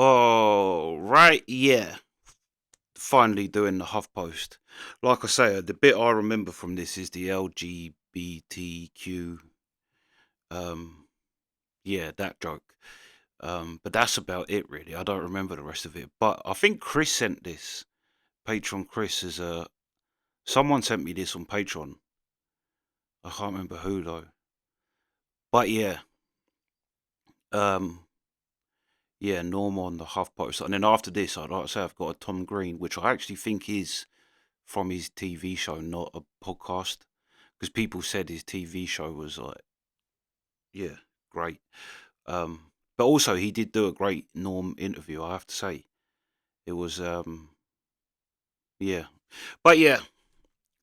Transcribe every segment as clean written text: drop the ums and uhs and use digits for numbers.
Oh, right, yeah. Finally doing the HuffPost. Like I say, the bit I remember from this is the LGBTQ. Um, yeah, that joke. But that's about it, really. I don't remember the rest of it. But I think Chris sent this. Patreon Chris is someone sent me this on Patreon. I can't remember who though. But yeah, um, yeah, Norm on the HuffPost, and then after this, I'd like to say I've got a Tom Green, which I actually think is from his TV show, not a podcast, because people said his TV show was like, yeah, great. But also he did do a great Norm interview, I have to say. It was, yeah, but yeah,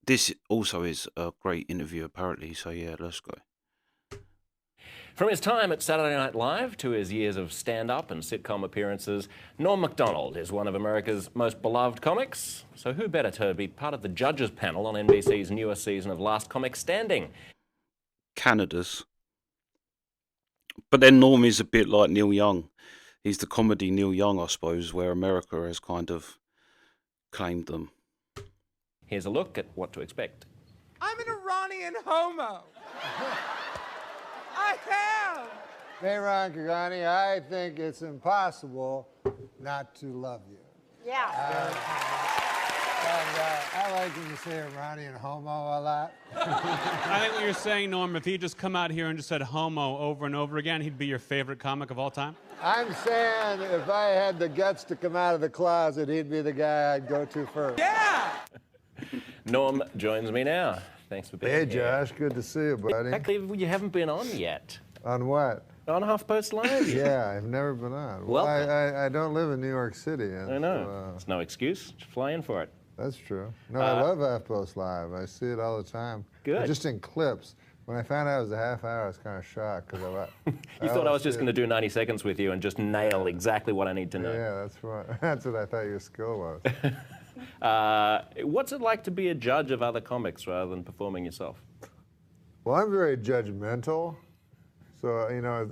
this also is a great interview apparently. So yeah, let's go. From his time at Saturday Night Live to his years of stand-up and sitcom appearances, Norm Macdonald is one of America's most beloved comics. So who better to be part of the judges panel on NBC's newest season of Last Comic Standing? Canada's. But then Norm is a bit like Neil Young. He's the comedy Neil Young, I suppose, where America has kind of claimed them. Here's a look at what to expect. I'm an Iranian homo. I am. Ron Kagani, I think it's impossible not to love you. Yeah. I like when you say Iranian homo a lot. I think what you're saying, Norm, if he just come out here and just said homo over and over again, he'd be your favorite comic of all time? I'm saying if I had the guts to come out of the closet, he'd be the guy I'd go to first. Yeah. Norm joins me now. Thanks for being Hey, here. Josh, good to see you, buddy. Exactly, you haven't been on yet. On what? On HuffPost Live? Yeah, I've never been on. Well, Welcome. I don't live in New York City. And I know. It's no excuse. Just fly in for it. That's true. No, I love HuffPost Live. I see it all the time. Good. Just in clips. When I found out it was a half hour, I was kind of shocked because You thought I was just going to do 90 seconds with you and just nail exactly what I need to know. Yeah, that's right. That's what I thought your skill was. What's it like to be a judge of other comics rather than performing yourself? Well, I'm very judgmental, so you know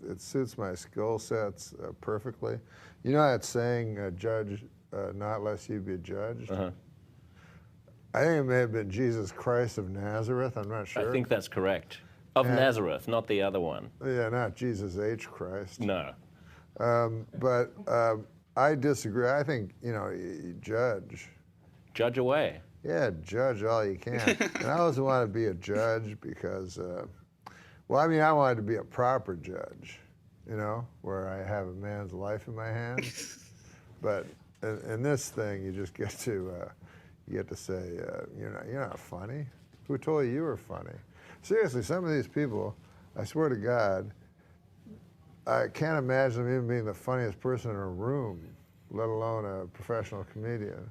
it suits my skill sets perfectly. You know that saying, "Judge not lest you be judged." Uh-huh. I think it may have been Jesus Christ of Nazareth. I'm not sure. I think that's correct. Of Nazareth, not the other one. Yeah, not Jesus H. Christ. No. But I disagree. I think you judge. Judge away. Yeah, judge all you can. And I always wanted to be a judge because, well, I mean, I wanted to be a proper judge, where I have a man's life in my hands. But in this thing, you just get to, say, you're not funny. Who told you were funny? Seriously, some of these people, I swear to God, I can't imagine them even being the funniest person in a room, let alone a professional comedian.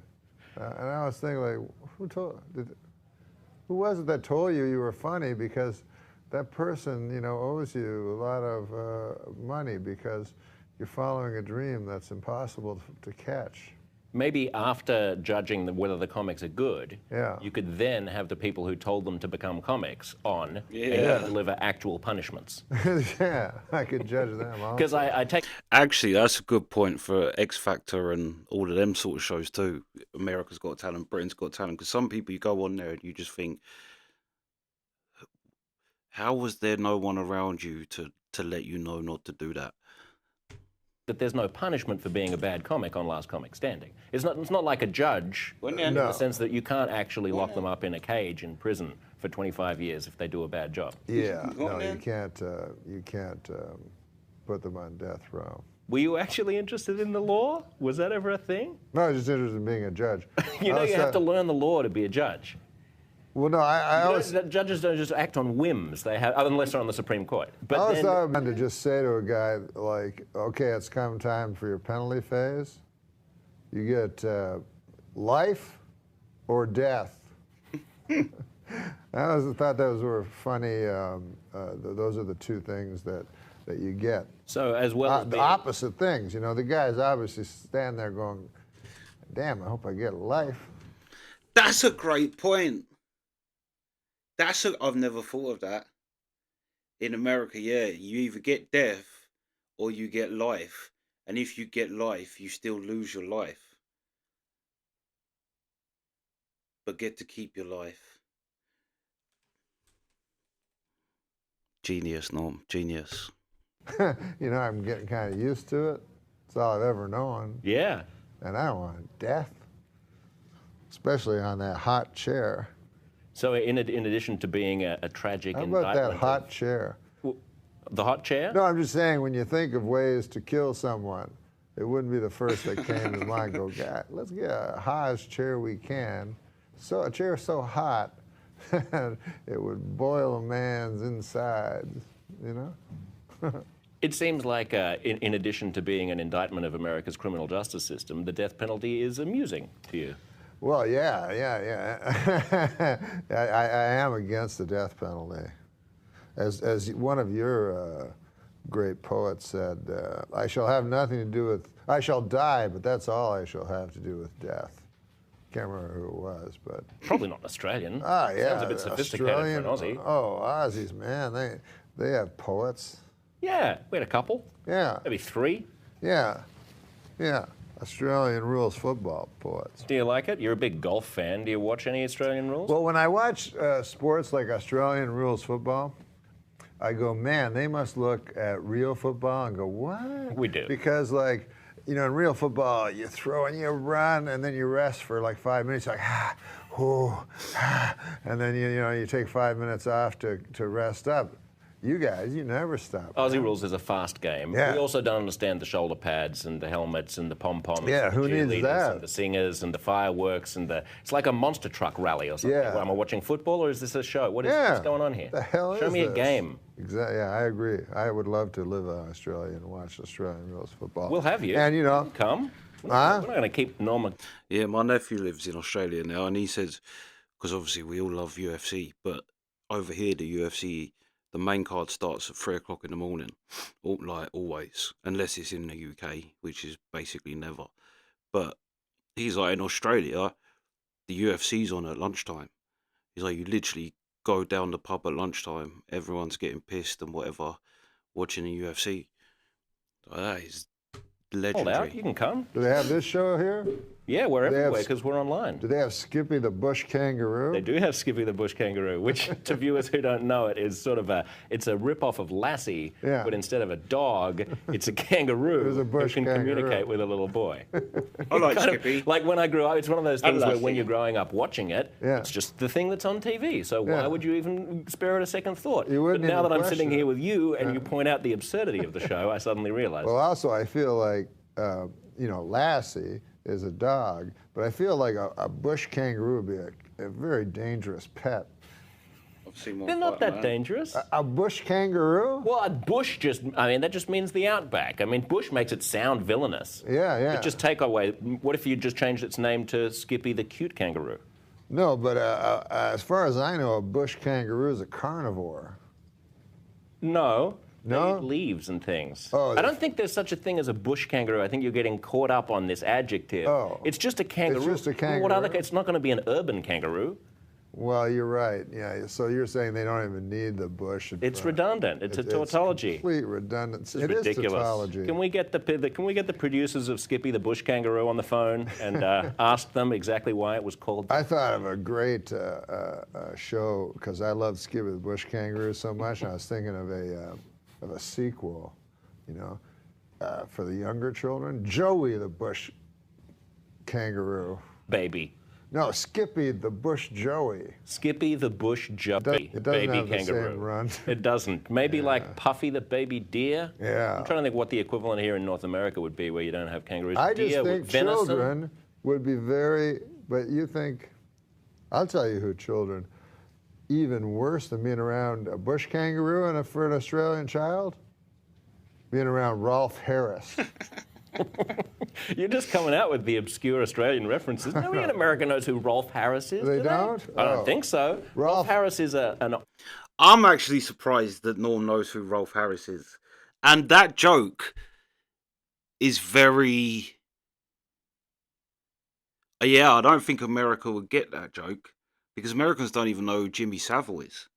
And I was thinking, like, who was it that told you were funny? Because that person, owes you a lot of money because you're following a dream that's impossible to catch. Maybe after judging whether the comics are good, Yeah. you could then have the people who told them to become comics on and deliver actual punishments. Yeah, I could judge them also. Because I take... Actually, that's a good point for X Factor and all of them sort of shows too. America's Got Talent, Britain's Got Talent. Because some people, you go on there and you just think, how was there no one around you to let you know not to do that? that there's no punishment for being a bad comic on Last Comic Standing. It's not like a judge in the sense that you can't actually lock them up in a cage in prison for 25 years if they do a bad job. Yeah, no, you can't put them on death row. Were you actually interested in the law? Was that ever a thing? No, I was just interested in being a judge. You have to learn the law to be a judge. Well, no, I always... Judges don't just act on whims, they have, unless they're on the Supreme Court. But I always thought it to just say to a guy, like, okay, it's come time for your penalty phase. You get life or death. I always thought those were funny. Those are the two things that you get. So as well as the opposite things. You know, the guy's obviously standing there going, damn, I hope I get life. That's a great point. I've never thought of that. In America, yeah, you either get death or you get life. And if you get life, you still lose your life, but get to keep your life. Genius, Norm. Genius. You know, I'm getting kind of used to it. It's all I've ever known. Yeah. And I don't want death, especially on that hot chair. So in addition to being a tragic How about indictment that hot chair? the hot chair? No, I'm just saying, when you think of ways to kill someone, it wouldn't be the first that came to mind. Go, God, let's get a hottest chair we can. So a chair so hot it would boil a man's insides, you know? It seems like, in addition to being an indictment of America's criminal justice system, the death penalty is amusing to you. Well, yeah. I am against the death penalty. As one of your great poets said, I shall have nothing to do with, I shall die, but that's all I shall have to do with death. Can't remember who it was, but. Probably not Australian. Ah, yeah. Sounds a bit sophisticated Australian, for an Aussie. Oh, Aussies, man, they have poets. Yeah, we had a couple. Yeah, Maybe 3. yeah. Australian rules football poets. Do you like it? You're a big golf fan. Do you watch any Australian rules? Well, when I watch sports like Australian rules football, I go, man, they must look at real football and go, what? We do. Because, like, you know, in real football, you throw and you run and then you rest for like 5 minutes, like, and then you take 5 minutes off to rest up. You guys, you never stop. Aussie rules is a fast game. Yeah. We also don't understand the shoulder pads and the helmets and the pom-poms. Yeah, and the who needs cheerleaders that? And the singers and the fireworks and it's like a monster truck rally or something. Yeah. Am I watching football or is this a show? What's going on here? The hell Show is me this? a game. Exactly. Yeah, I agree. I would love to live in Australia and watch Australian rules football. We'll have you. And Come. Huh? We're not going to keep Norma. Yeah, my nephew lives in Australia now, and he says, because obviously we all love UFC, but over here the UFC, the main card starts at 3 o'clock in the morning, like always, unless it's in the UK, which is basically never. But he's like, in Australia, the UFC's on at lunchtime. He's like, you literally go down the pub at lunchtime, everyone's getting pissed and whatever, watching the UFC. Like, that is Hold legendary. out. You can come. do they have this show here? Yeah, we're They have everywhere because we're online. Do they have Skippy the Bush Kangaroo? They do have Skippy the Bush Kangaroo, which, to viewers who don't know it, is sort of it's a rip-off of Lassie, Yeah. but instead of a dog, it's a kangaroo It's a bush who can kangaroo. communicate with a little boy. I like Kind of Skippy. like when I grew up, it's one of those things where Lassie. when you're growing up watching it, Yeah. it's just the thing that's on TV. So why Yeah. would you even spare it a second thought? You wouldn't but now even that I'm question sitting it. here with you and you point out the absurdity of the show, I suddenly realize. Well, also, I feel like, Lassie is a dog, but I feel like a bush kangaroo would be a very dangerous pet. I've seen one They're not fight, that man. dangerous. A bush kangaroo? Well, a bush that just means the outback. I mean, bush makes it sound villainous. Yeah. But just take away, what if you just changed its name to Skippy the cute kangaroo? No, but as far as I know, a bush kangaroo is a carnivore. No. No? They eat leaves and things. Oh, I don't think there's such a thing as a bush kangaroo. I think you're getting caught up on this adjective. Oh. It's just a kangaroo. just a What other? kangaroo? It's not going to be an urban kangaroo. Well, you're right. Yeah. So you're saying they don't even need the bush. in It's front. redundant. It's a tautology. Complete redundancy. This is ridiculous. tautology. Can we get the producers of Skippy the bush kangaroo on the phone and ask them exactly why it was called? I thought of a great show because I love Skippy the Bush Kangaroo so much. And I was thinking of a sequel, for the younger children. Joey the Bush Kangaroo. Baby. No, Skippy the Bush Joey. Skippy the bush Joey, It doesn't baby have the kangaroo. same run. It doesn't. Maybe like Puffy the baby deer. Yeah. I'm trying to think what the equivalent here in North America would be, where you don't have kangaroos. I just Deer with think venison. children would be but you think, I'll tell you who children, even worse than being around a bush kangaroo for an Australian child, being around Rolf Harris. You're just coming out with the obscure Australian references. Nobody in America knows who Rolf Harris is. They do don't? I don't Oh. think so. Rolf Harris is an. I'm actually surprised that Norm knows who Rolf Harris is. And that joke is very... Yeah, I don't think America would get that joke, because Americans don't even know who Jimmy Savile is.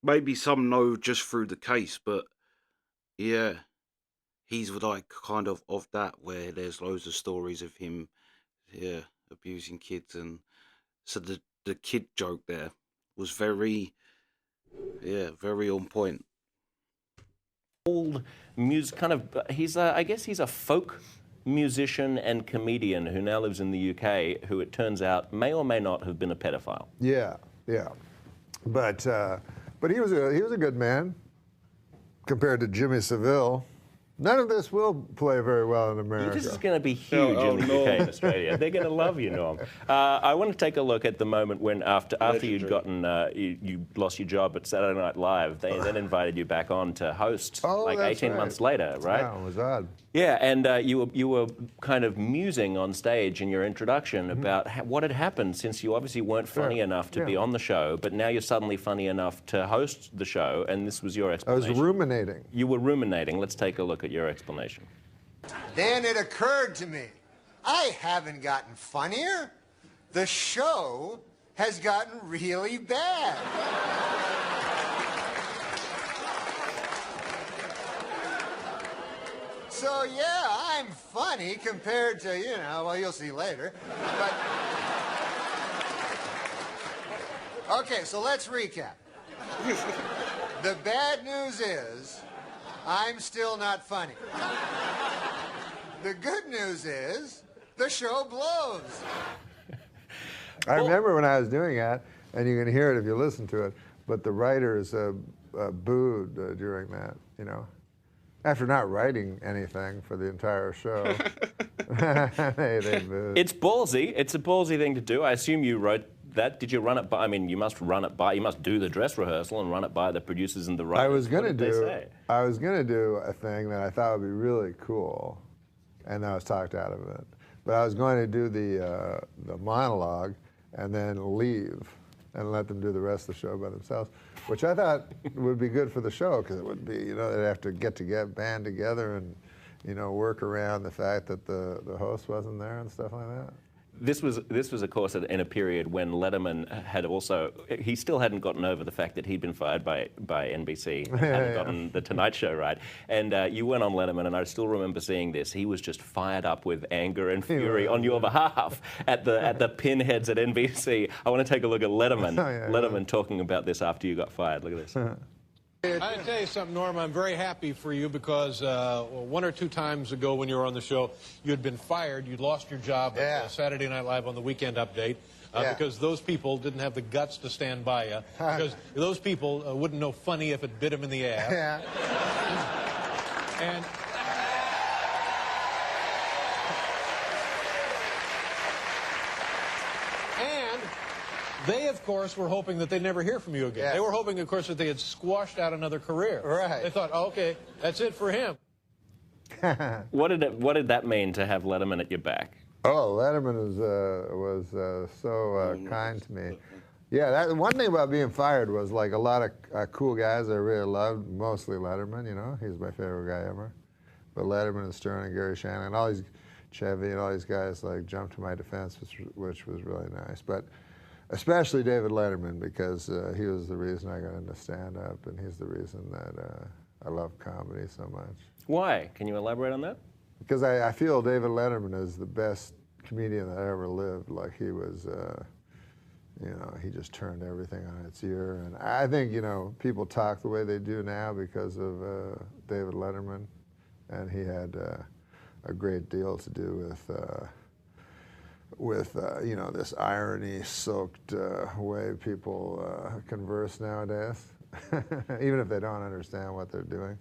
Maybe some know just through the case, but yeah. he's like kind of that, where there's loads of stories of him, abusing kids, and so the kid joke there was very on point. Old music, kind of, I guess he's a folk musician and comedian who now lives in the UK, who it turns out may or may not have been a pedophile. Yeah, but he was a good man compared to Jimmy Savile. None of this will play very well in America. This is going to be huge in the UK and Australia. They're going to love you, Norm. I want to take a look at the moment when, after you'd gotten, you lost your job at Saturday Night Live, they then invited you back on to host, like 18 months later, right? Yeah, it was odd. Yeah, and you were kind of musing on stage in your introduction about what had happened, since you obviously weren't funny enough to be on the show, but now you're suddenly funny enough to host the show, and this was your explanation. I was ruminating. You were ruminating. Let's take a look at your explanation. Then it occurred to me, I haven't gotten funnier. The show has gotten really bad. So yeah, I'm funny compared to, well, you'll see later. But okay, so let's recap. The bad news is I'm still not funny. The good news is the show blows. I remember when I was doing that, and you can hear it if you listen to it, but the writers booed during that, After not writing anything for the entire show, they booed. It's ballsy. It's a ballsy thing to do. I assume you wrote that. Did you run it by? I mean, you must do the dress rehearsal and run it by the producers and the writers. I was going to do a thing that I thought would be really cool, and I was talked out of it. But I was going to do the monologue and then leave and let them do the rest of the show by themselves, which I thought would be good for the show, because it would be, they'd have to band together and, work around the fact that the host wasn't there and stuff like that. This was, of course, in a period when Letterman had he still hadn't gotten over the fact that he'd been fired by NBC, and hadn't gotten the Tonight Show right. And you went on Letterman, and I still remember seeing this. He was just fired up with anger and fury on your behalf at the pinheads at NBC. I want to take a look at Letterman. Letterman talking about this after you got fired. Look at this. I tell you something, Norm, I'm very happy for you, because one or two times ago when you were on the show, you had been fired. You'd lost your job at Saturday Night Live on the Weekend Update because those people didn't have the guts to stand by you, because those people wouldn't know funny if it bit them in the ass. And they, of course, were hoping that they'd never hear from you again. Yes. They were hoping, of course, that they had squashed out another career. Right. They thought, oh, okay, that's it for him. What did that mean to have Letterman at your back? Oh, Letterman was so kind to me. Yeah, one thing about being fired was, like, a lot of cool guys I really loved, mostly Letterman, He's my favorite guy ever. But Letterman and Stern and Gary Shanley and all these, Chevy and all these guys, like, jumped to my defense, which was really nice. But especially David Letterman, because he was the reason I got into stand-up, and he's the reason that I love comedy so much. Why? Can you elaborate on that? Because I feel David Letterman is the best comedian that ever lived. Like, he was, he just turned everything on its ear. And I think, people talk the way they do now because of David Letterman, and he had a great deal to do with this irony-soaked way people converse nowadays, even if they don't understand what they're doing.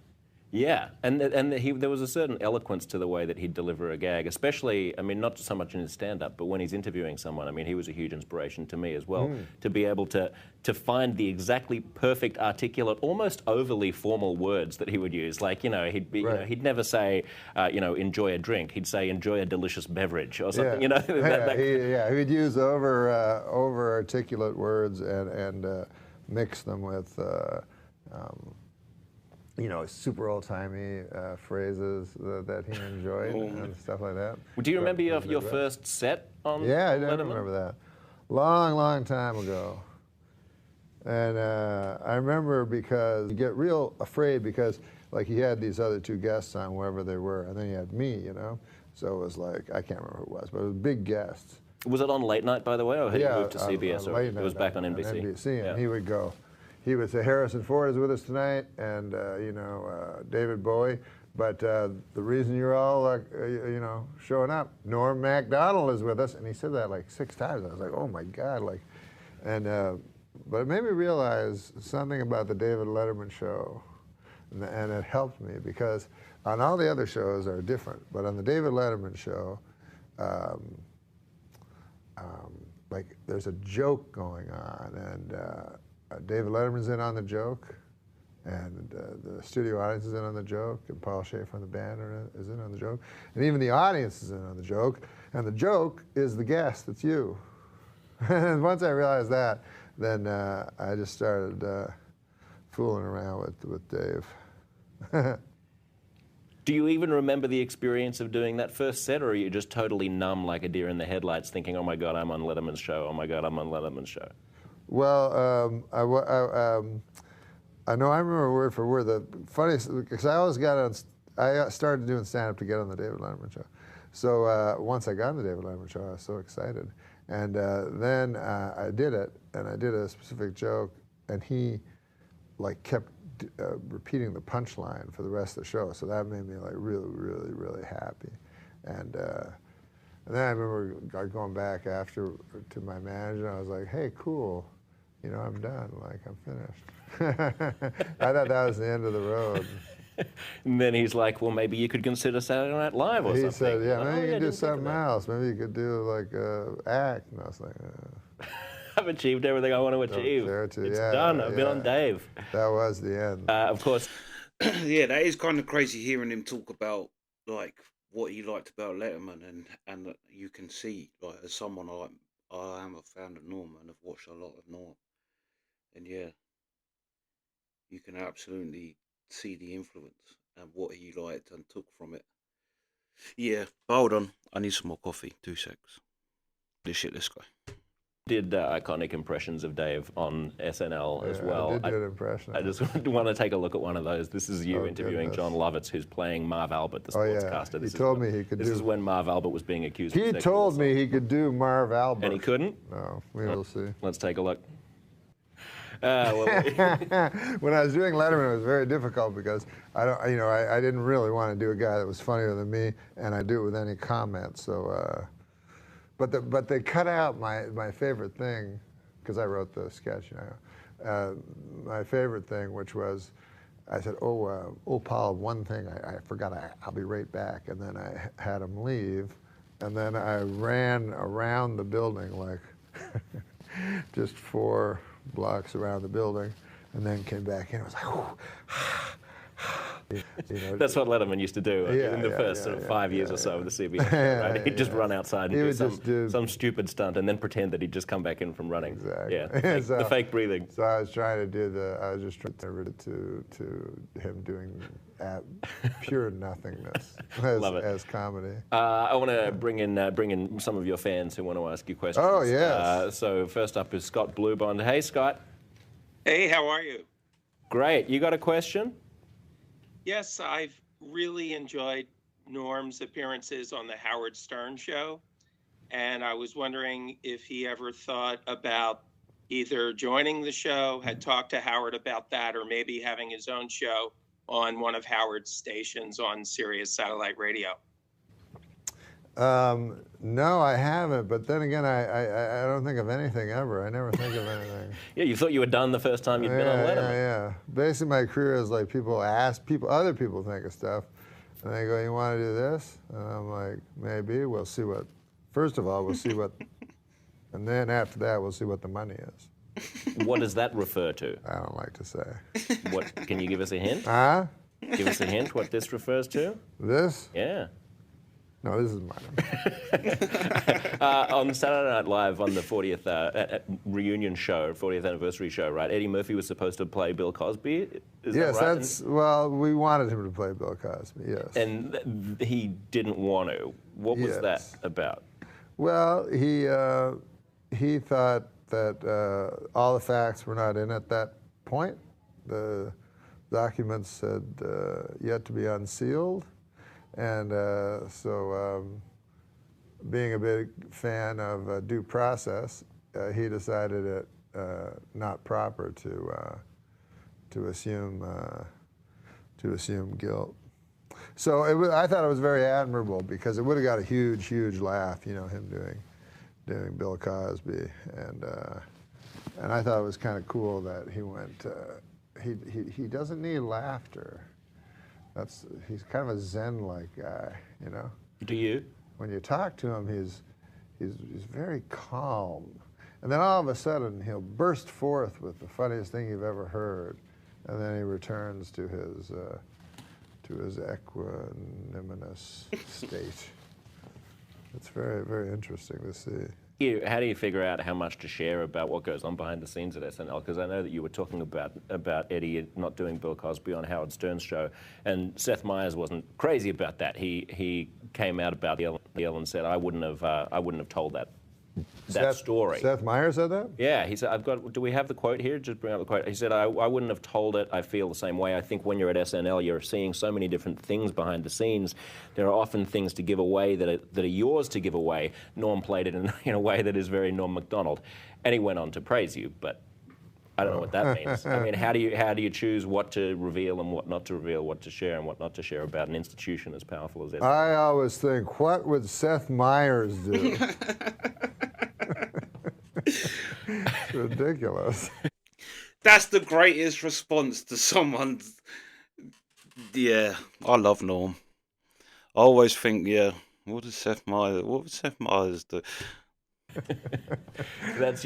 Yeah, and there was a certain eloquence to the way that he'd deliver a gag, especially, I mean, not so much in his stand-up, but when he's interviewing someone. I mean, he was a huge inspiration to me as well, to be able to find the exactly perfect, articulate, almost overly formal words that he would use. Like, he'd never say, enjoy a drink. He'd say, enjoy a delicious beverage or something, He'd use over-articulate words and mix them with super old-timey phrases that he enjoyed and stuff like that. Do you remember your first set on Yeah, I do Letterman? remember that. Long time ago. And I remember because you get real afraid because like he had these other two guests on wherever they were, and then he had me, you know. So it was like, I can't remember who it was, but it was big guests. Was it on late night, by the way, or had you moved to on CBS, or late it night was back on NBC? NBC, Yeah. and he would say, Harrison Ford is with us tonight, and David Bowie. But the reason you're all, showing up, Norm Macdonald is with us, and he said that like 6 times. I was like, oh my God, but it made me realize something about the David Letterman show, and it helped me because on all the other shows are different, but on the David Letterman show, like there's a joke going on, and David Letterman's in on the joke, and the studio audience is in on the joke, and Paul Schaefer from the band is in on the joke, and even the audience is in on the joke, and the joke is the guest, it's you. And once I realized that, then I just started fooling around with Dave. Do you even remember the experience of doing that first set, or are you just totally numb like a deer in the headlights thinking, oh my God, I'm on Letterman's show, oh my God, I'm on Letterman's show? Well, I know I remember word for word. The funniest, because I started doing stand-up to get on the David Letterman show. So once I got on the David Letterman show, I was so excited. And then I did it, and I did a specific joke, and he like kept repeating the punchline for the rest of the show. So that made me like really, really, really happy. And then I remember going back after to my manager, and I was like, hey, cool. I'm done, like, I'm finished. I thought that was the end of the road. And then he's like, well, maybe you could consider Saturday Night Live or something. He said, yeah, maybe you I could do didn't think of something that. else. Maybe you could do, like, act. And I was like, I've achieved everything I want to achieve. It's done. I've been on Dave. That was the end. Of course. Yeah, that is kind of crazy hearing him talk about, like, what he liked about Letterman, and you can see, like, as someone I am a fan of Norm and have watched a lot of Norm. And yeah, you can absolutely see the influence and what he liked and took from it. Yeah, but hold on. I need some more coffee. 2 secs. Let's go. Did iconic impressions of Dave on SNL as well. I did do an impression. I just want to take a look at one of those. This is you interviewing John Lovitz, who's playing Marv Albert, the sportscaster. He told me he could do... This is when Marv Albert was being accused of sexual He told assault. me he could do Marv Albert. And he couldn't? No, we'll see. Let's take a look. When I was doing Letterman, it was very difficult because I didn't really want to do a guy that was funnier than me, and I do it with any comment. So, but they cut out my favorite thing, because I wrote the sketch. My favorite thing, which was, I said, oh, Paul, one thing I forgot. I'll be right back, and then I had him leave, and then I ran around the building like just 4 blocks around the building, and then came back in. I was like, That's what Letterman used to do in the first 5 years or so of the CBS show, right? He'd just run outside and do some stupid stunt and then pretend that he'd just come back in from running. Exactly. Yeah, the fake breathing. So I was trying to do I was just trying to him doing pure nothingness as comedy. I want to bring in some of your fans who want to ask you questions. Oh, yes. So first up is Scott Bluebond. Hey, Scott. Hey, how are you? Great. You got a question? Yes, I've really enjoyed Norm's appearances on the Howard Stern show, and I was wondering if he ever thought about either joining the show, had talked to Howard about that, or maybe having his own show on one of Howard's stations on Sirius Satellite Radio. No, I haven't. But then again, I don't think of anything ever. I never think of anything. Yeah, you thought you were done the first time you'd been on Letterman. Yeah. Basically, my career is like other people think of stuff, and they go, "You want to do this?" And I'm like, "Maybe. We'll see what. First of all, we'll see what, and then after that, we'll see what the money is." What does that refer to? I don't like to say. What? Can you give us a hint? Huh? Give us a hint what this refers to? This? Yeah. No, this is mine. On Saturday Night Live, on the 40th reunion show, 40th anniversary show, right? Eddie Murphy was supposed to play Bill Cosby. Is yes, that right? well, we wanted him to play Bill Cosby. Yes. And he didn't want to. What was that about? Well, he thought that all the facts were not in at that point. The documents had yet to be unsealed. And being a big fan of due process, he decided it not proper to assume guilt. So I thought it was very admirable because it would have got a huge, huge laugh, you know, him doing Bill Cosby, and I thought it was kind of cool that he went. He doesn't need laughter. He's kind of a Zen-like guy, you know. Do you? When you talk to him, he's very calm, and then all of a sudden he'll burst forth with the funniest thing you've ever heard, and then he returns to his equanimous state. It's very, very interesting to see. How do you figure out how much to share about what goes on behind the scenes at SNL? Because I know that you were talking about Eddie not doing Bill Cosby on Howard Stern's show, and Seth Meyers wasn't crazy about that. He came out about the Ellen and said, I wouldn't have told that story. Seth Meyers said that? Yeah, he said, do we have the quote here? Just bring up the quote. He said, I wouldn't have told it. I feel the same way. I think when you're at SNL, you're seeing so many different things behind the scenes. There are often things to give away that are yours to give away. Norm played it in a way that is very Norm Macdonald. And he went on to praise you, but I don't know what that means. I mean, how do you choose what to reveal and what not to reveal, what to share and what not to share about an institution as powerful as SNL? I always think, what would Seth Meyers do? It's ridiculous. That's the greatest response to someone's. Yeah, I love Norm. I always think, yeah, what would Seth Meyers do?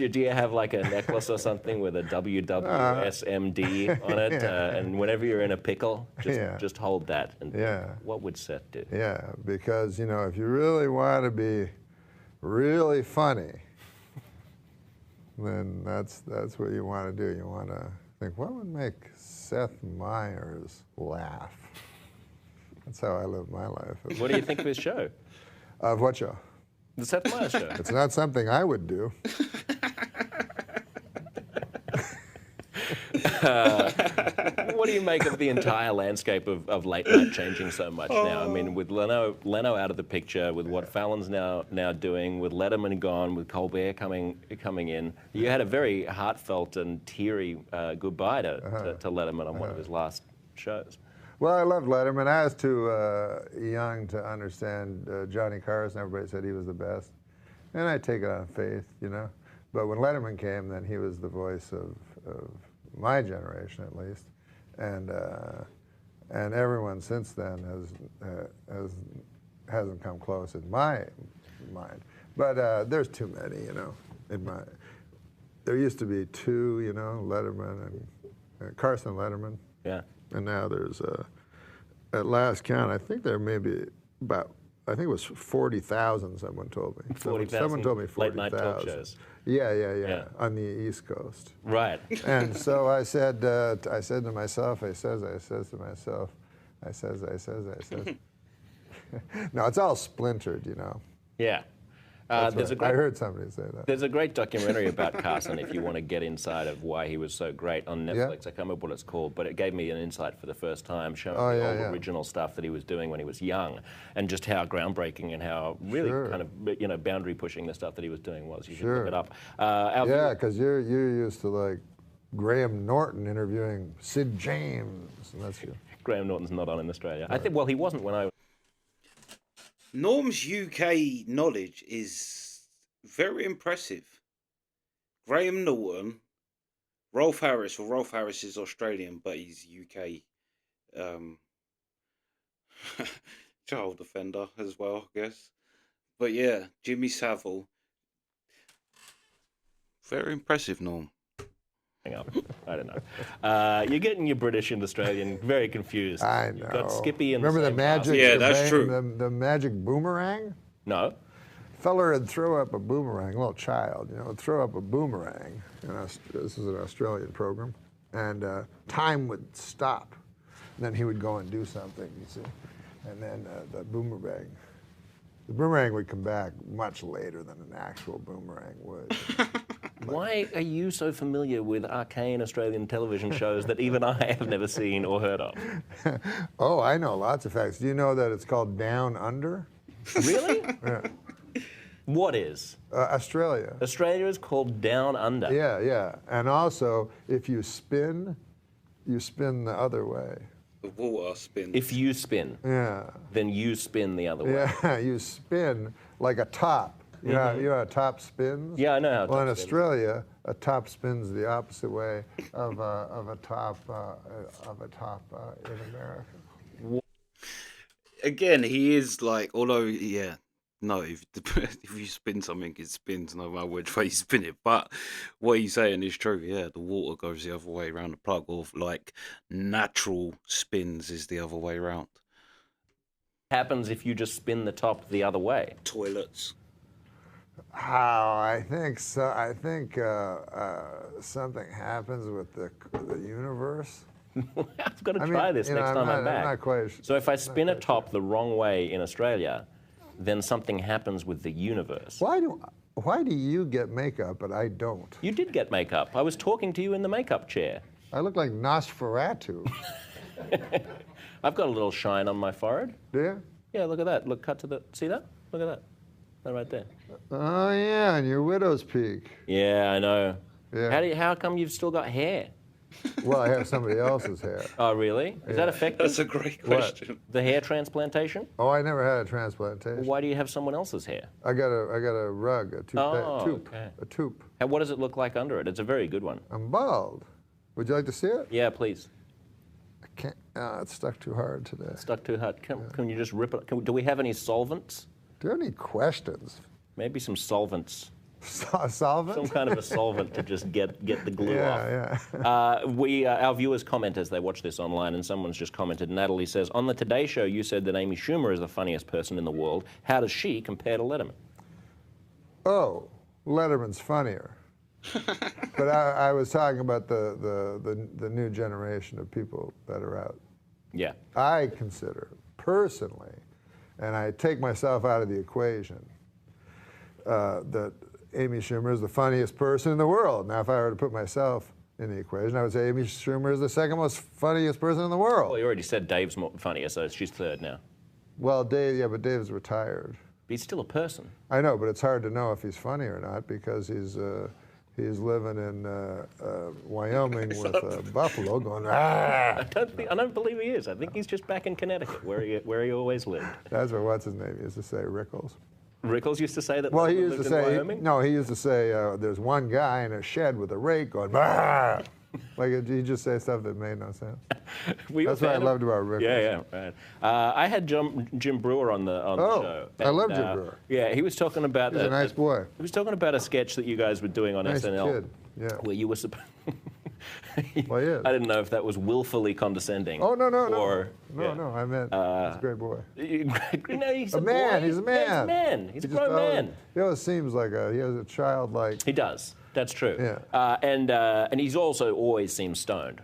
Do you have like a necklace or something with a WWSMD on it? And whenever you're in a pickle, just hold that. And what would Seth do? Yeah, because, you know, if you really want to be really funny, then that's what you want to do. You want to think, what would make Seth Meyers laugh? That's how I live my life. What do you think of his show? Of what show? The Seth Meyers show. It's not something I would do. What do you make of the entire landscape of late night changing so much now? I mean, with Leno out of the picture, with what Fallon's now doing, with Letterman gone, with Colbert coming in, you had a very heartfelt and teary goodbye to Letterman on one of his last shows. Well, I loved Letterman. I was too young to understand Johnny Carson. Everybody said he was the best, and I take it on faith, you know. But when Letterman came, then he was the voice of my generation, at least, and everyone since then hasn't come close in my mind. But there's too many, you know. There used to be two, you know, Letterman and Carson Letterman. Yeah. And now there's, at last count, I think there may be about, I think it was 40,000, someone told me. 40,000 someone told me 40,000. late night talk shows. Yeah, on the East Coast. Right. And so I said to myself, I says. No, it's all splintered, you know. Yeah. I heard somebody say that. There's a great documentary about Carson if you want to get inside of why he was so great on Netflix. I can't remember what it's called, but it gave me an insight for the first time, showing the old original stuff that he was doing when he was young, and just how groundbreaking and how really kind of, you know, boundary pushing the stuff that he was doing was. You should look it up. Yeah, because you're used to like Graham Norton interviewing Sid James, and that's you. Graham Norton's not on in Australia. I think. Well, he wasn't when I. Norm's UK knowledge is very impressive. Graham Norton, Rolf Harris is Australian, but he's UK child offender as well, I guess. But yeah, Jimmy Savile. Very impressive, Norm. Up. I don't know. You're getting your British and Australian very confused. I know. You've got Skippy and remember the magic? Yeah, that's true. The magic boomerang. No. Feller would throw up a boomerang. A little child, you know, would throw up a boomerang. This is an Australian program, and time would stop. And then he would go and do something. You see, and then the boomerang would come back much later than an actual boomerang would. Why are you so familiar with arcane Australian television shows that even I have never seen or heard of? Oh, I know lots of facts. Do you know that it's called Down Under? Really? Yeah. What is? Australia. Australia is called Down Under. Yeah, yeah. And also, if you spin the other way. The water spins. If you spin, Yeah. then you spin the other way. Yeah, you spin like a top. You know how a top spins? Yeah, I know how a Well, top in spins. Australia, a top spins the opposite way of a top in America. Again, he is like, although, yeah, no, if you spin something, it spins no matter which way you spin it. But what he's saying is true. Yeah, the water goes the other way around the plug, or like natural spins is the other way around. Happens if you just spin the top the other way. Toilets. How I think so. I think something happens with the universe. I've got to try this next time I'm back. I'm not quite So if I spin a top the wrong way in Australia, then something happens with the universe. Why do you get makeup but I don't? You did get makeup. I was talking to you in the makeup chair. I look like Nosferatu. I've got a little shine on my forehead. Do you? Yeah, look at that. Look, cut to the. See that? Look at that. That right there. Oh yeah, and your widow's peak. Yeah, I know. Yeah. How come you've still got hair? Well, I have somebody else's hair. Oh, really? Is that effective? That's a great question. The hair transplantation? Oh, I never had a transplantation. Why do you have someone else's hair? I got a rug, a toupee, a toque. What does it look like under it? It's a very good one. I'm bald. Would you like to see it? Yeah, please. I can't. It's stuck too hard today. It's stuck too hard. Can you just rip it? Do we have any solvents? Do you have any questions? Maybe some solvents. Solvent? Some kind of a solvent to just get the glue off. Yeah. Our viewers comment as they watch this online, and someone's just commented. Natalie says, on the Today Show, you said that Amy Schumer is the funniest person in the world. How does she compare to Letterman? Oh, Letterman's funnier. But I was talking about the new generation of people that are out. Yeah. I consider, personally, and I take myself out of the equation, that Amy Schumer is the funniest person in the world. Now, if I were to put myself in the equation, I would say Amy Schumer is the second most funniest person in the world. Well, you already said Dave's funnier, so she's third now. Well, but Dave's retired. But he's still a person. I know, but it's hard to know if he's funny or not because he's living in Wyoming with a buffalo going, ah! I don't believe he is. I think he's just back in Connecticut, where he always lived. That's what what's his name used to say, Rickles. Rickles used to say that. Well, he lived used to in say Wyoming? no. He used to say there's one guy in a shed with a rake going, ah! Like he just say stuff that made no sense. That's what I loved about Rickles. Yeah, right. I had Jim Brewer on the show. I love Jim Brewer. Yeah, he was talking about. He's a nice boy. He was talking about a sketch that you guys were doing on Nice SNL. kid. Yeah. Where you were supposed. Well, he is. I didn't know if that was willfully condescending. Oh no. I meant he's a great boy. No, he's a man. Boy. He's a man. Yeah, he's a man. He's a grown man. He always seems like he has a childlike. He does. That's true. Yeah. And he's also always seems stoned,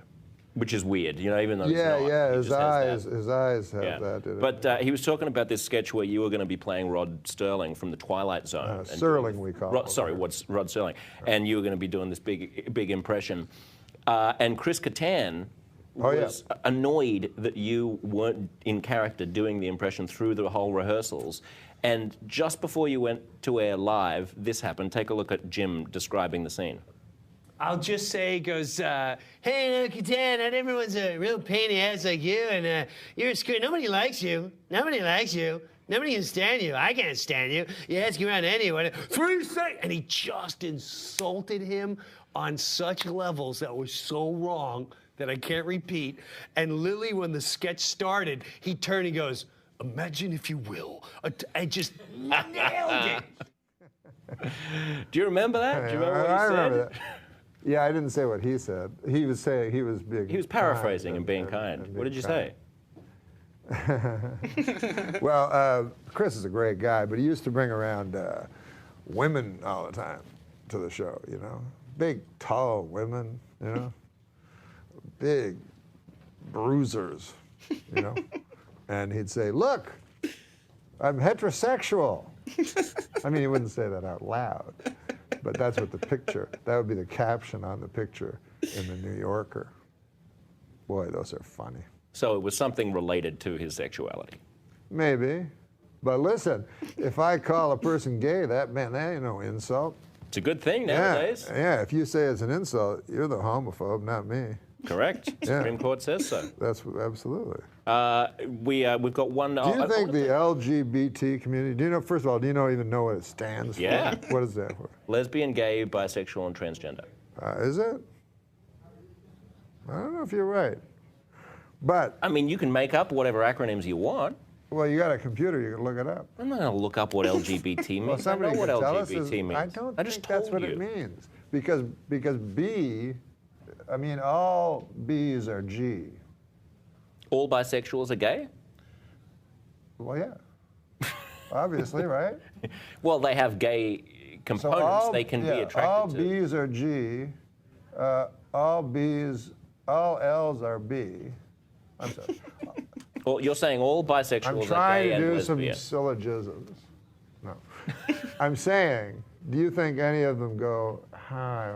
which is weird. You know, even though he's not, Yeah. he His just has that. eyes have that. In it. But he was talking about this sketch where you were going to be playing Rod Sterling from the Twilight Zone. Serling, we call him. Sorry, what's Rod Sterling? And you were going to be doing this big impression. And Chris Kattan was annoyed that you weren't in character doing the impression through the whole rehearsals. And just before you went to air live, this happened. Take a look at Jim describing the scene. I'll just say, he goes, hey, Kattan, not everyone's a real pain in the ass like you, and you're a screw. Nobody likes you. Nobody likes you. Nobody can stand you. I can't stand you. You ask around anyone. 3 seconds. And he just insulted him on such levels that was so wrong that I can't repeat. And Lily, when the sketch started, he turned and goes, imagine if you will. I just nailed it. Do you remember that? Do you remember what he I said? remember that. Yeah, I didn't say what he said. He was saying he was being. He was paraphrasing and being kind. What did you say? Well, Chris is a great guy, but he used to bring around women all the time to the show, you know. Big, tall women, you know. Big bruisers, you know. And he'd say, look, I'm heterosexual. I mean, he wouldn't say that out loud. But that's what the picture, that would be the caption on the picture in the New Yorker. Boy, those are funny. So it was something related to his sexuality. Maybe. But listen, if I call a person gay, that ain't no insult. It's a good thing nowadays. Yeah, if you say it's an insult, you're the homophobe, not me. Correct. Supreme Court says so. That's absolutely. We've got one. Do you think the LGBT community? Do you know? First of all, do you even know what it stands for? Yeah. What is that for? Lesbian, gay, bisexual, and transgender. Is it? I don't know if you're right. But I mean, you can make up whatever acronyms you want. Well, you got a computer, you can look it up. I'm not going to look up what LGBT means. Well, somebody I know what can tell us. LGBT means. I don't just think that's told what you. it means. Because B, I mean, all B's are G. All bisexuals are gay? Well, yeah. Obviously, right? Well, they have gay components they can be attracted all to. All B's are G. All L's are B. I'm sorry. Well, you're saying all bisexuals I'm are trying gay and to do lesbian. some syllogisms. No. I'm saying, do you think any of them go, I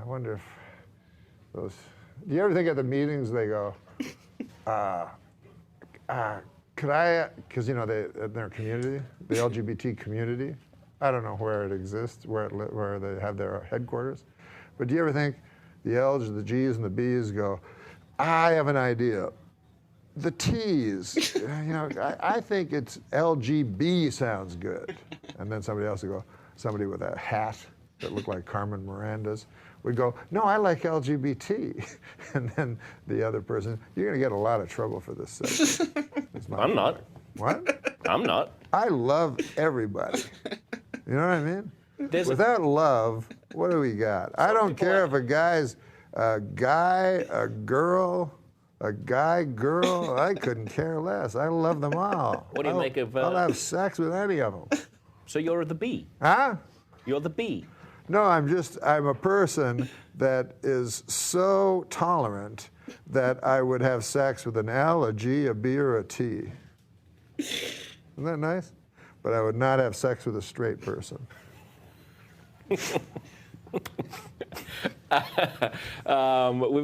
wonder if those, do you ever think at the meetings they go, could I, because, in their community, the LGBT community, I don't know where it exists, where they have their headquarters, but do you ever think the L's, the G's, and the B's go, I have an idea. The T's, I think it's LGB sounds good. And then somebody else would go, somebody with a hat that looked like Carmen Miranda's would go, no, I like LGBT. And then the other person, you're going to get a lot of trouble for this section. I'm not. What? I'm not. I love everybody. You know what I mean? Without love, what do we got? I don't care if a guy's a guy, a girl, a guy, girl, I couldn't care less. I love them all. What do you make of... I'll have sex with any of them. So you're the B? Huh? You're the B? No, I'm a person that is so tolerant that I would have sex with an L, a G, a B, or a T. Isn't that nice? But I would not have sex with a straight person. We've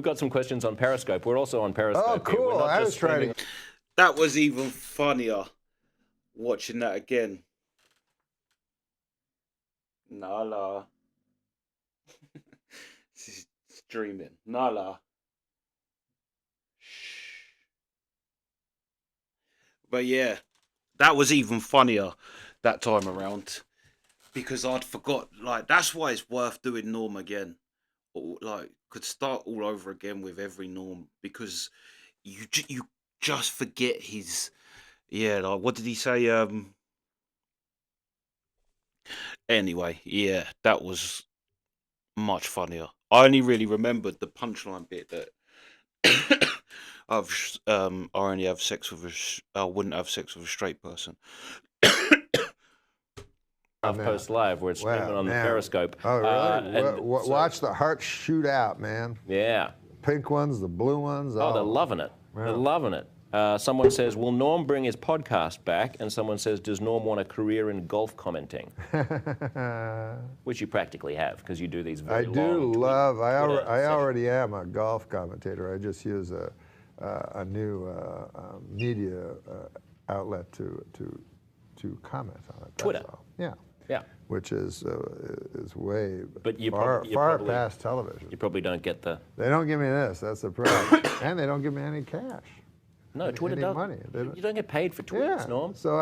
got some questions on Periscope. We're also on Periscope. Oh, cool. I was trying to... That was even funnier, watching that again. Nala. This is streaming. Nala. Shh. But yeah, that was even funnier that time around. Because I'd forgot, that's why it's worth doing Norm again. Could start all over again with every Norm, because you just forget his, what did he say? Anyway, yeah, that was much funnier. I only really remembered the punchline bit that I only have sex with I wouldn't have sex with a straight person. HuffPost Live, where it's streaming on the Periscope. Oh, really? Watch the hearts shoot out, man. Yeah. Pink ones, the blue ones. Oh, they're loving it. Yeah. They're loving it. Someone says, will Norm bring his podcast back? And someone says, does Norm want a career in golf commenting? Which you practically have, because you do these very long I already am a golf commentator. I just use a new media outlet to comment on it. Twitter. Yeah. Yeah. Which is way you're far past television. You probably don't get the... They don't give me this. That's the problem. And they don't give me any cash. No, Twitter doesn't. Money. You don't get paid for tweets, Norm. So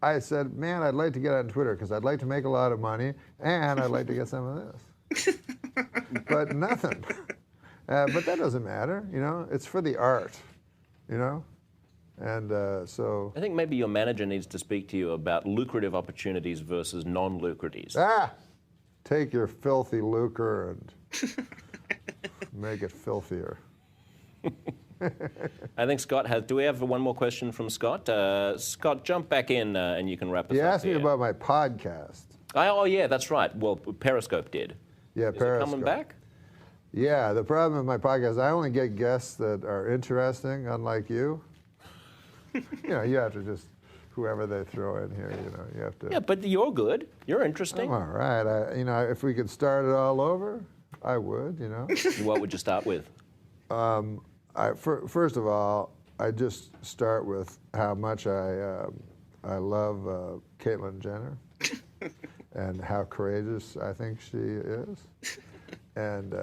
I said, man, I'd like to get on Twitter because I'd like to make a lot of money and I'd like to get some of this. But nothing. But that doesn't matter, It's for the art, And so... I think maybe your manager needs to speak to you about lucrative opportunities versus non-lucratives. Take your filthy lucre and make it filthier. I think Scott has... Do we have one more question from Scott? Scott, jump back in and you can wrap us up. He asked me about my podcast. Oh, yeah, that's right. Well, Periscope did. Yeah, Is Periscope. it coming back? Yeah, the problem with my podcast, I only get guests that are interesting, unlike you. You have to just whoever they throw in here, you know, you have to. Yeah, but you're good. You're interesting. I'm all right. You know, if we could start it all over, I would, you know. What would you start with? First of all, I just start with how much I love Caitlyn Jenner and how courageous I think she is, and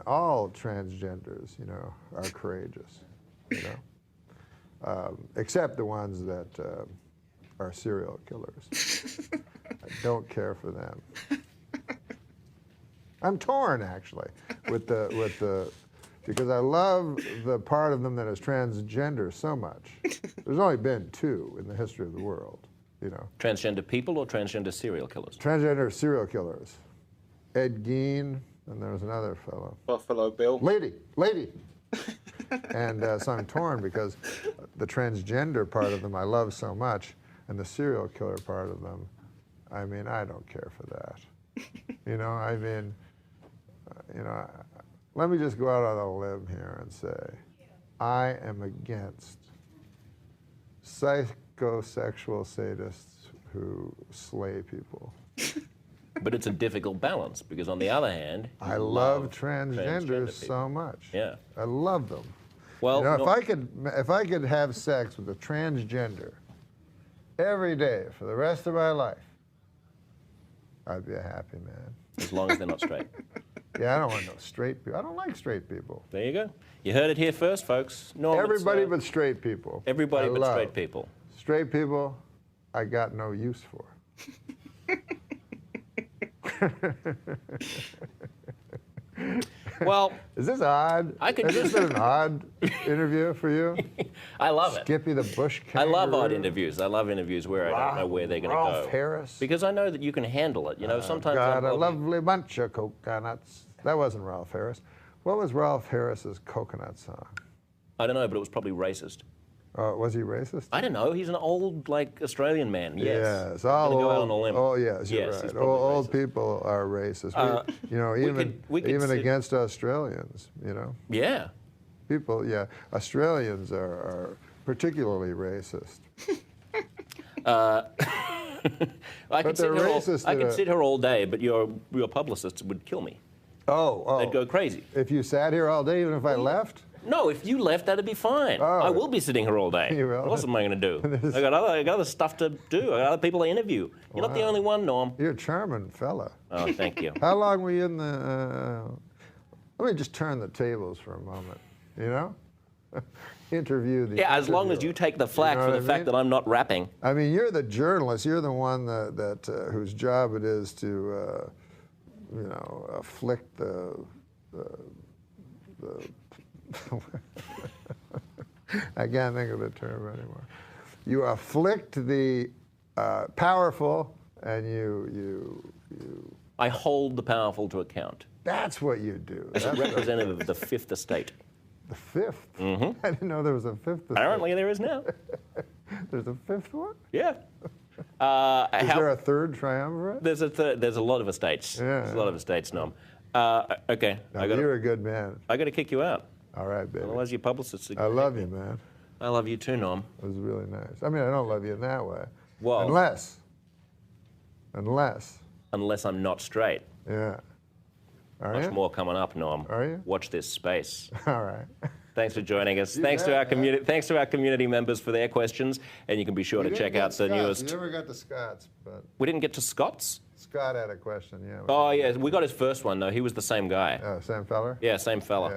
all transgenders, you know, are courageous, you know, except the ones that are serial killers. I don't care for them. I'm torn actually with the because I love the part of them that is transgender so much. There's only been 2 in the history of the world, you know. Transgender people or transgender serial killers? Transgender serial killers. Ed Gein, and there was another fellow. Buffalo Bill. Lady. And so I'm torn because the transgender part of them I love so much, and the serial killer part of them, I mean, I don't care for that. You know, I mean, you know, let me just go out on a limb here and say, I am against psychosexual sadists who slay people. But it's a difficult balance because, on the other hand, I love transgenders so much. Yeah, I love them. Well, you know, if I could have sex with a transgender every day for the rest of my life, I'd be a happy man. As long as they're not straight. Yeah, I don't want no straight people. I don't like straight people. There you go. You heard it here first, folks. Norm, everybody but straight people. Everybody but straight people. Straight people, I got no use for. Well, is this odd? Has this been an odd interview for you? I love it. Skippy the bush kangaroo. I love odd interviews. I love interviews where I don't know where they're going to go. Ralph Harris. Because I know that you can handle it. You know, sometimes got a lovely bunch of coconuts. That wasn't Ralph Harris. What was Ralph Harris's coconut song? I don't know, but it was probably racist. Was he racist? I don't know. He's an old, like, Australian man. Yes. All go old, out on a limb. Oh, yes, you're Yes, right. Old people are racist. You know, even against Australians, you know. Yeah. People, yeah. Australians are particularly racist. I could sit here all day, but your publicist would kill me. Oh. They'd go crazy. If you sat here all day, even if I left? No, if you left, that'd be fine. Oh. I will be sitting here all day. You will? What else am I going to do? I got other stuff to do. I got other people to interview. You're not the only one, Norm. You're a charming fella. Oh, thank you. How long were you in the... let me just turn the tables for a moment, you know? Interview the as long as you take the flak for the fact that I'm not rapping. I mean, you're the journalist. You're the one that whose job it is to, you know, afflict the I can't think of the term anymore. You afflict the powerful, and you. I hold the powerful to account. That's what you do. As a representative of the Fifth Estate. The fifth? Mm-hmm. I didn't know there was a fifth estate. Apparently there is now. There's a fifth one? Yeah. Is there a third triumvirate? There's a lot of estates. Yeah. There's a lot of estates, Norm. Okay. Now, you're a good man. I got to kick you out. All right, baby. Otherwise, your publicist. I love you, man. I love you too, Norm. It was really nice. I mean, I don't love you in that way. Well, unless. Unless I'm not straight. Yeah. Much more coming up, Norm. Are you? Watch this space. All right. Thanks for joining us. Thanks to our community members for their questions, and you can be sure to check out the newest. We never got to Scott's, but we didn't get to Scott's. Scott had a question, yeah. Oh yeah, we got his first one though. He was the same guy. Oh, same fella? Yeah, same fella.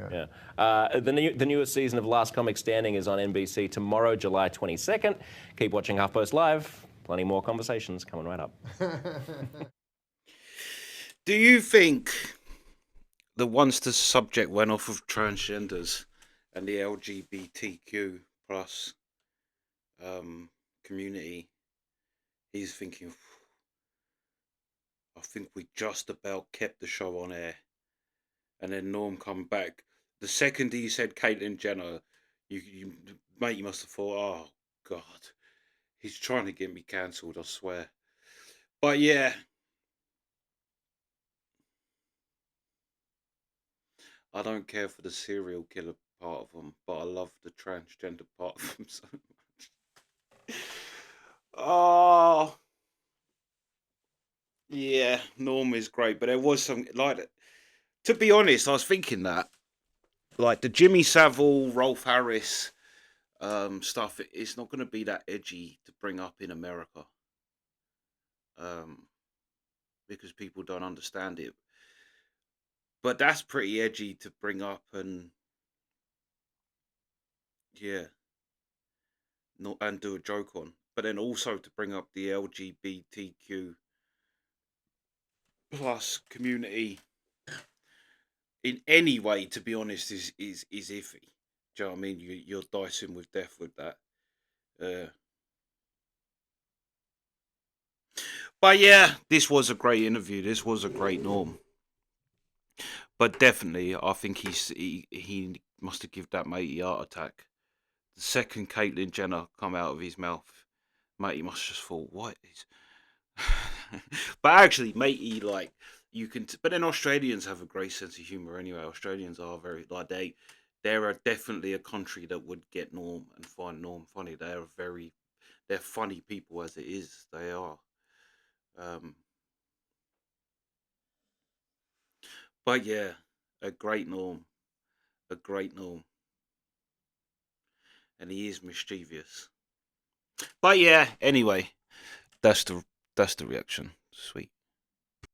Yeah. The newest season of Last Comic Standing is on NBC tomorrow, July 22nd. Keep watching HuffPost Live. Plenty more conversations coming right up. Do you think that once the subject went off of transgenders and the LGBTQ plus community, he's thinking, I think we just about kept the show on air. And then Norm come back. The second he said Caitlyn Jenner, you must have thought, oh God, he's trying to get me cancelled, I swear. But yeah. I don't care for the serial killer part of them, but I love the transgender part of them so much. Norm is great, but there was some like. To be honest, I was thinking that like the Jimmy Savile, Rolf Harris stuff, it's not going to be that edgy to bring up in America, because people don't understand it. But that's pretty edgy to bring up, and yeah, not and do a joke on. But then also to bring up the LGBTQ plus community in any way, to be honest, is iffy. Do you know what I mean? You're dicing with death with that. But yeah, this was a great interview. This was a great Norm. But definitely, I think he must have given that matey heart attack. The second Caitlyn Jenner come out of his mouth, matey must just thought, what is? But actually, matey, like you can. But then Australians have a great sense of humor anyway. Australians are very like they're definitely a country that would get Norm and find Norm funny. They're funny people as it is. They are. But yeah, a great Norm, and he is mischievous. But yeah, anyway, that's the reaction. Sweet.